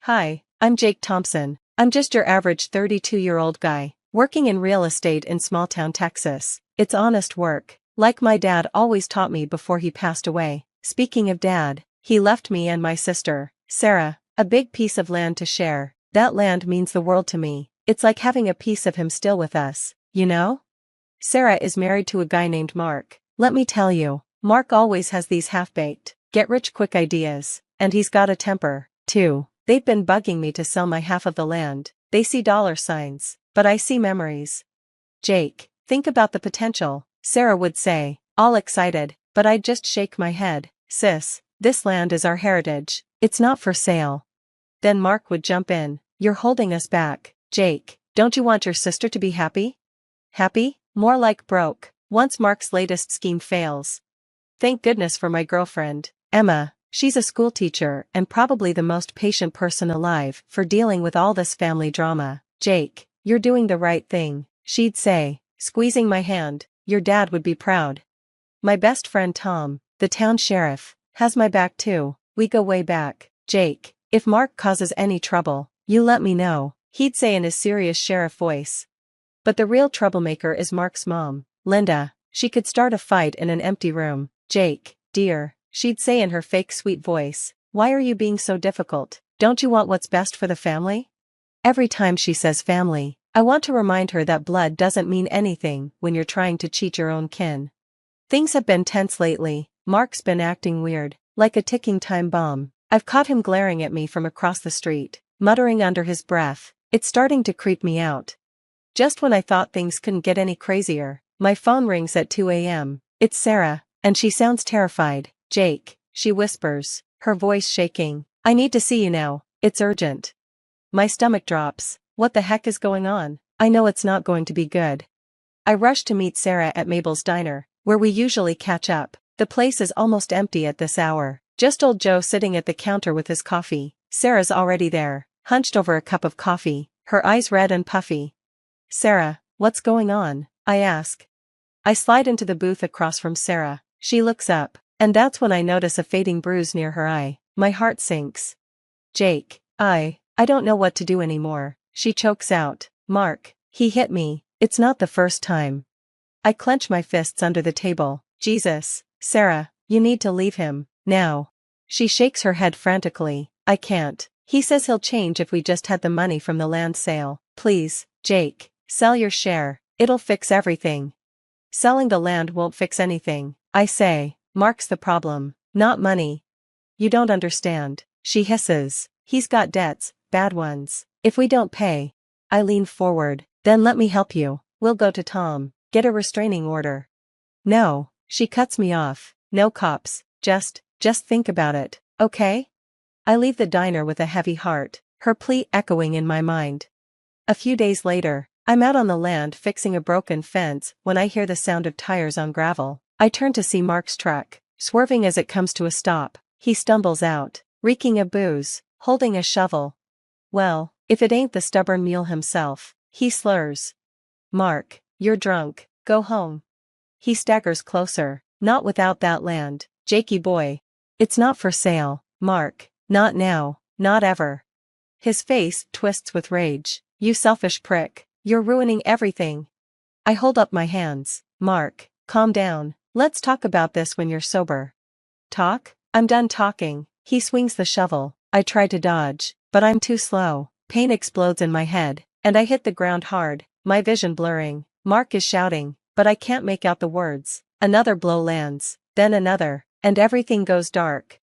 Hi, I'm Jake Thompson. I'm just your average 32-year-old guy, working in real estate in small-town Texas. It's honest work, like my dad always taught me before he passed away. Speaking of dad, he left me and my sister, Sarah, a big piece of land to share. That land means the world to me. It's like having a piece of him still with us, you know? Sarah is married to a guy named Mark. Let me tell you, Mark always has these half-baked, get-rich-quick ideas, and he's got a temper, too. They've been bugging me to sell my half of the land. They see dollar signs, but I see memories. Jake, think about the potential, Sarah would say, all excited, but I'd just shake my head. Sis, this land is our heritage. It's not for sale. Then Mark would jump in. You're holding us back, Jake. Don't you want your sister to be happy? Happy? More like broke, once Mark's latest scheme fails. Thank goodness for my girlfriend, Emma. She's a school teacher and probably the most patient person alive for dealing with all this family drama. Jake, you're doing the right thing, she'd say, squeezing my hand. Your dad would be proud. My best friend Tom, the town sheriff, has my back too. We go way back. Jake, if Mark causes any trouble, you let me know, he'd say in his serious sheriff voice. But the real troublemaker is Mark's mom, Linda. She could start a fight in an empty room. Jake, dear, she'd say in her fake sweet voice, why are you being so difficult? Don't you want what's best for the family? Every time she says family, I want to remind her that blood doesn't mean anything when you're trying to cheat your own kin. Things have been tense lately. Mark's been acting weird, like a ticking time bomb. I've caught him glaring at me from across the street, muttering under his breath. It's starting to creep me out. Just when I thought things couldn't get any crazier, my phone rings at 2 a.m. It's Sarah, and she sounds terrified. Jake, she whispers, her voice shaking. I need to see you now, it's urgent. My stomach drops. What the heck is going on? I know it's not going to be good. I rush to meet Sarah at Mabel's diner, where we usually catch up. The place is almost empty at this hour. Just old Joe sitting at the counter with his coffee. Sarah's already there, hunched over a cup of coffee, her eyes red and puffy. Sarah, what's going on? I ask. I slide into the booth across from Sarah. She looks up, and that's when I notice a fading bruise near her eye. My heart sinks. Jake, I don't know what to do anymore, she chokes out. Mark, he hit me. It's not the first time. I clench my fists under the table. Jesus, Sarah, you need to leave him, now. She shakes her head frantically. I can't. He says he'll change if we just had the money from the land sale. Please, Jake, sell your share, it'll fix everything. Selling the land won't fix anything, I say. Mark's the problem, not money. You don't understand, she hisses. He's got debts, bad ones. If we don't pay. I lean forward. Then let me help you. We'll go to Tom, get a restraining order. No, she cuts me off. No cops, just think about it, okay? I leave the diner with a heavy heart, her plea echoing in my mind. A few days later, I'm out on the land fixing a broken fence when I hear the sound of tires on gravel. I turn to see Mark's truck, swerving as it comes to a stop. He stumbles out, reeking of booze, holding a shovel. Well, if it ain't the stubborn mule himself, he slurs. Mark, you're drunk, go home. He staggers closer. Not without that land, Jakey boy. It's not for sale, Mark, not now, not ever. His face twists with rage. You selfish prick, you're ruining everything. I hold up my hands. Mark, calm down, let's talk about this when you're sober. Talk? I'm done talking. He swings the shovel. I try to dodge, but I'm too slow. Pain explodes in my head, and I hit the ground hard, my vision blurring. Mark is shouting, but I can't make out the words. Another blow lands, then another, and everything goes dark.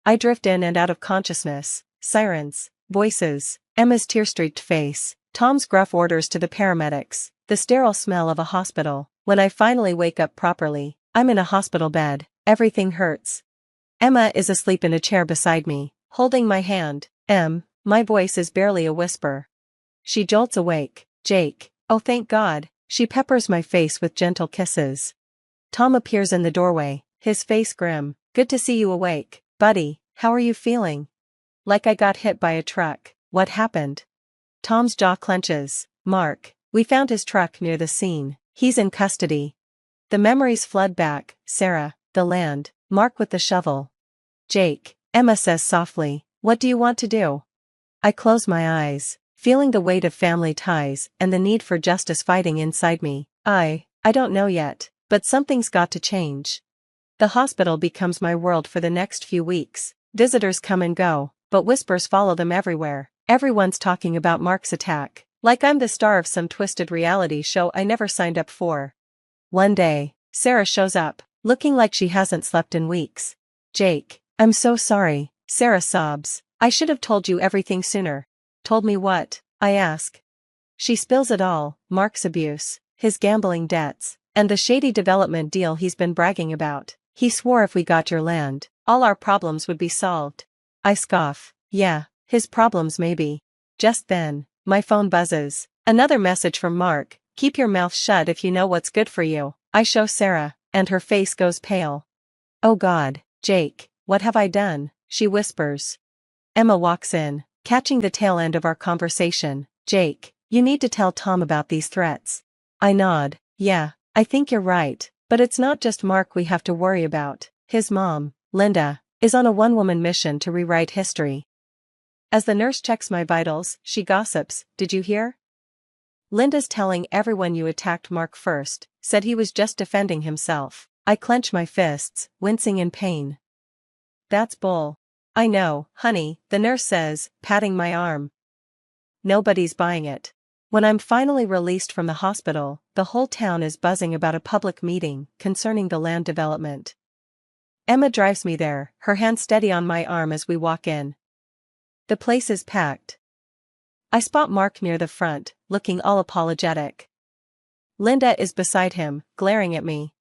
I drift in and out of consciousness. Sirens, voices, Emma's tear-streaked face, Tom's gruff orders to the paramedics, the sterile smell of a hospital. When I finally wake up properly, I'm in a hospital bed. Everything hurts. Emma is asleep in a chair beside me, holding my hand. My voice is barely a whisper. She jolts awake. Jake, oh thank God. She peppers my face with gentle kisses. Tom appears in the doorway, his face grim. Good to see you awake, buddy. How are you feeling? Like I got hit by a truck. What happened? Tom's jaw clenches. Mark, we found his truck near the scene. He's in custody. The memories flood back. Sarah, the land, Mark with the shovel. Jake, Emma says softly, what do you want to do? I close my eyes, feeling the weight of family ties and the need for justice fighting inside me. I don't know yet, but something's got to change. The hospital becomes my world for the next few weeks. Visitors come and go, but whispers follow them everywhere. Everyone's talking about Mark's attack, like I'm the star of some twisted reality show I never signed up for. One day, Sarah shows up, looking like she hasn't slept in weeks. "Jake, I'm so sorry," Sarah sobs. "I should have told you everything sooner." "Told me what?" I ask. She spills it all: Mark's abuse, his gambling debts, and the shady development deal he's been bragging about. "He swore if we got your land, all our problems would be solved." I scoff. "Yeah, his problems maybe." Just then, my phone buzzes. Another message from Mark: "Keep your mouth shut if you know what's good for you." I show Sarah, and her face goes pale. "Oh God, Jake, what have I done?" she whispers. Emma walks in, catching the tail end of our conversation. "Jake, you need to tell Tom about these threats." I nod. "Yeah, I think you're right, but it's not just Mark we have to worry about. His mom, Linda, is on a one-woman mission to rewrite history." As the nurse checks my vitals, she gossips. "Did you hear? Linda's telling everyone you attacked Mark first, said he was just defending himself." I clench my fists, wincing in pain. "That's bull." "I know, honey," the nurse says, patting my arm. "Nobody's buying it." When I'm finally released from the hospital, the whole town is buzzing about a public meeting concerning the land development. Emma drives me there, her hand steady on my arm as we walk in. The place is packed. I spot Mark near the front, looking all apologetic. Linda is beside him, glaring at me.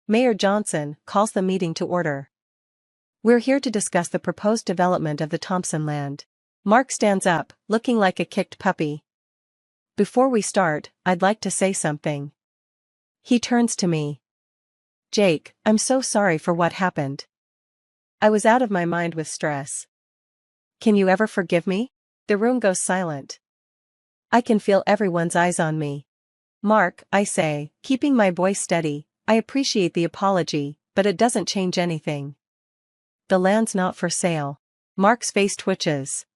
Mayor Johnson calls the meeting to order. "We're here to discuss the proposed development of the Thompson land." Mark stands up, looking like a kicked puppy. "Before we start, I'd like to say something." He turns to me. "Jake, I'm so sorry for what happened. I was out of my mind with stress. Can you ever forgive me?" The room goes silent. I can feel everyone's eyes on me. "Mark," I say, keeping my voice steady, "I appreciate the apology, but it doesn't change anything. The land's not for sale." Mark's face twitches.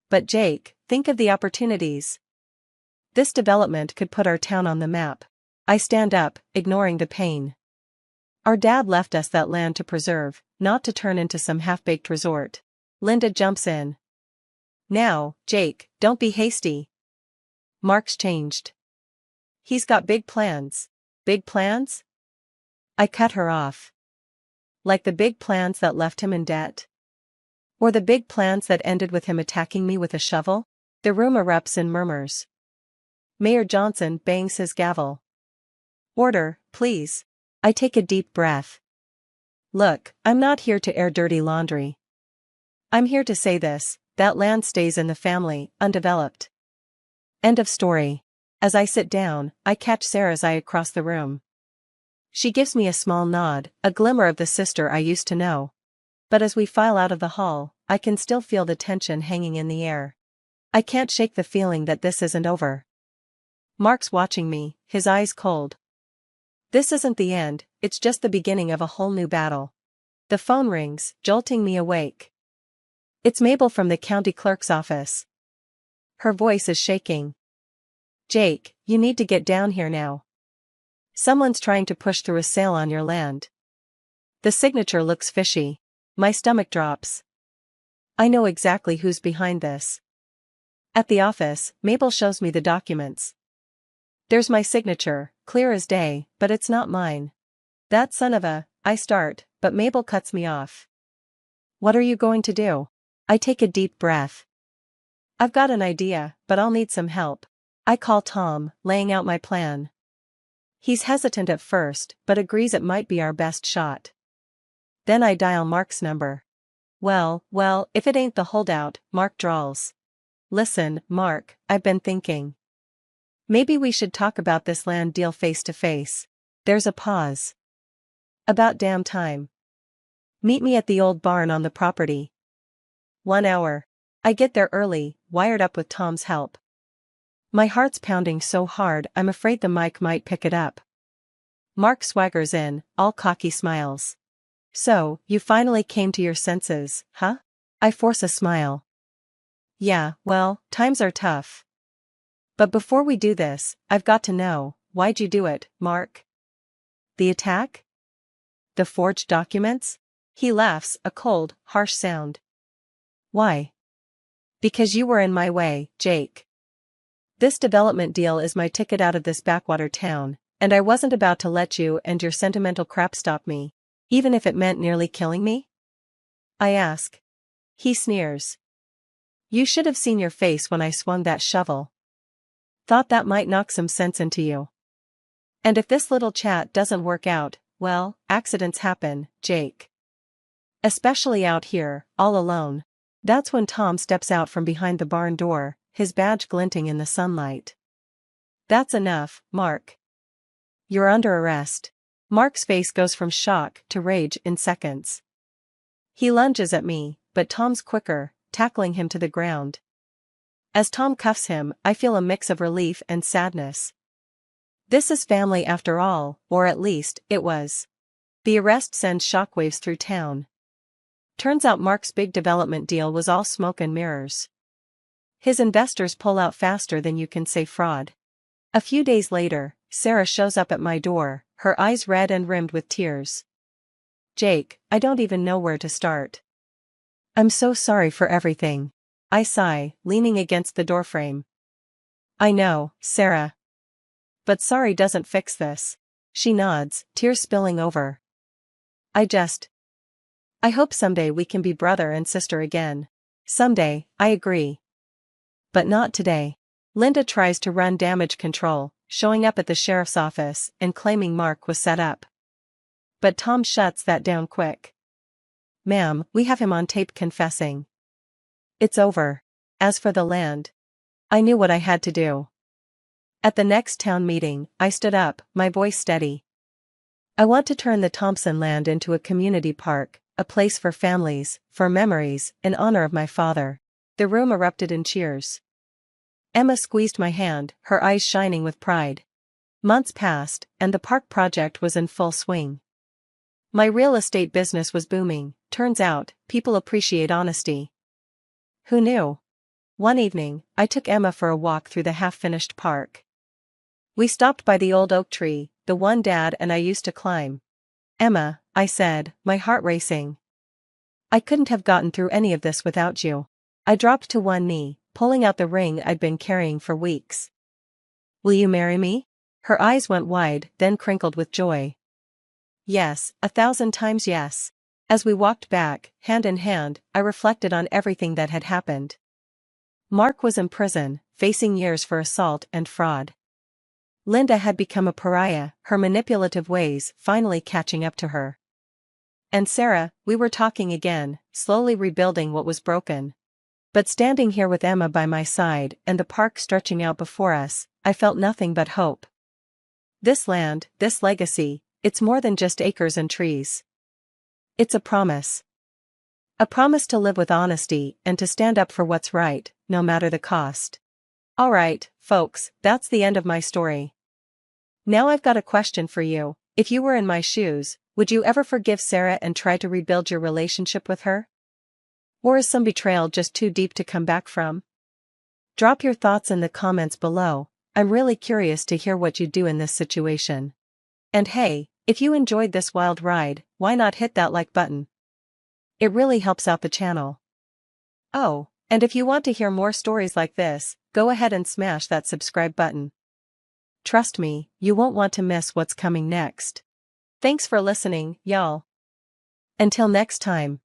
"But Jake, think of the opportunities. This development could put our town on the map." I stand up, ignoring the pain. "Our dad left us that land to preserve, not to turn into some half-baked resort." Linda jumps in. "Now, Jake, don't be hasty. Mark's changed. He's got big plans." "Big plans?" I cut her off. "Like the big plans that left him in debt? Or the big plans that ended with him attacking me with a shovel?" The room erupts in murmurs. Mayor Johnson bangs his gavel. "Order, please." I take a deep breath. "Look, I'm not here to air dirty laundry. I'm here to say this: that land stays in the family, undeveloped. End of story." As I sit down, I catch Sarah's eye across the room. She gives me a small nod, a glimmer of the sister I used to know. But as we file out of the hall, I can still feel the tension hanging in the air. I can't shake the feeling that this isn't over. Mark's watching me, his eyes cold. This isn't the end, it's just the beginning of a whole new battle. The phone rings, jolting me awake. It's Mabel from the county clerk's office. Her voice is shaking. "Jake, you need to get down here now. Someone's trying to push through a sale on your land." The signature looks fishy. My stomach drops. I know exactly who's behind this. At the office, Mabel shows me the documents. There's my signature, clear as day, but it's not mine. "That son of a," I start, but Mabel cuts me off. "What are you going to do?" I take a deep breath. "I've got an idea, but I'll need some help." I call Tom, laying out my plan. He's hesitant at first, but agrees it might be our best shot. Then I dial Mark's number. Well, if it ain't the holdout," Mark drawls. "Listen, Mark, I've been thinking. Maybe we should talk about this land deal face to face." There's a pause. "About damn time. Meet me at the old barn on the property." 1 hour. I get there early, wired up with Tom's help. My heart's pounding so hard I'm afraid the mic might pick it up. Mark swaggers in, all cocky smiles. "So, you finally came to your senses, huh?" I force a smile. Yeah, well, times are tough. But before we do this, I've got to know, why'd you do it, Mark? The attack? The forged documents? He laughs, a cold, harsh sound. Why? Because you were in my way, Jake. This development deal is my ticket out of this backwater town, and I wasn't about to let you and your sentimental crap stop me, even if it meant nearly killing me? I ask. He sneers. You should have seen your face when I swung that shovel. Thought that might knock some sense into you. And if this little chat doesn't work out, well, accidents happen, Jake. Especially out here, all alone. That's when Tom steps out from behind the barn door, his badge glinting in the sunlight. That's enough, Mark. You're under arrest. Mark's face goes from shock to rage in seconds. He lunges at me, but Tom's quicker, tackling him to the ground. As Tom cuffs him, I feel a mix of relief and sadness. This is family after all, or at least, it was. The arrest sends shockwaves through town. Turns out Mark's big development deal was all smoke and mirrors. His investors pull out faster than you can say fraud. A few days later, Sarah shows up at my door, her eyes red and rimmed with tears. Jake, I don't even know where to start. I'm so sorry for everything. I sigh, leaning against the doorframe. I know, Sarah. But sorry doesn't fix this. She nods, tears spilling over. I hope someday we can be brother and sister again. Someday, I agree. But not today. Linda tries to run damage control, showing up at the sheriff's office and claiming Mark was set up. But Tom shuts that down quick. Ma'am, we have him on tape confessing. It's over. As for the land, I knew what I had to do. At the next town meeting, I stood up, my voice steady. I want to turn the Thompson land into a community park, a place for families, for memories, in honor of my father. The room erupted in cheers. Emma squeezed my hand, her eyes shining with pride. Months passed, and the park project was in full swing. My real estate business was booming. Turns out, people appreciate honesty. Who knew? One evening, I took Emma for a walk through the half-finished park. We stopped by the old oak tree, the one Dad and I used to climb. Emma, I said, my heart racing. I couldn't have gotten through any of this without you. I dropped to one knee, pulling out the ring I'd been carrying for weeks. Will you marry me? Her eyes went wide, then crinkled with joy. Yes, 1,000 times yes. As we walked back, hand in hand, I reflected on everything that had happened. Mark was in prison, facing years for assault and fraud. Linda had become a pariah, her manipulative ways finally catching up to her. And Sarah, we were talking again, slowly rebuilding what was broken. But standing here with Emma by my side and the park stretching out before us, I felt nothing but hope. This land, this legacy, it's more than just acres and trees. It's a promise. A promise to live with honesty and to stand up for what's right, no matter the cost. Alright, folks, that's the end of my story. Now I've got a question for you. If you were in my shoes, would you ever forgive Sarah and try to rebuild your relationship with her? Or is some betrayal just too deep to come back from? Drop your thoughts in the comments below. I'm really curious to hear what you'd do in this situation. And hey, if you enjoyed this wild ride, why not hit that like button? It really helps out the channel. Oh, and if you want to hear more stories like this, go ahead and smash that subscribe button. Trust me, you won't want to miss what's coming next. Thanks for listening, y'all. Until next time.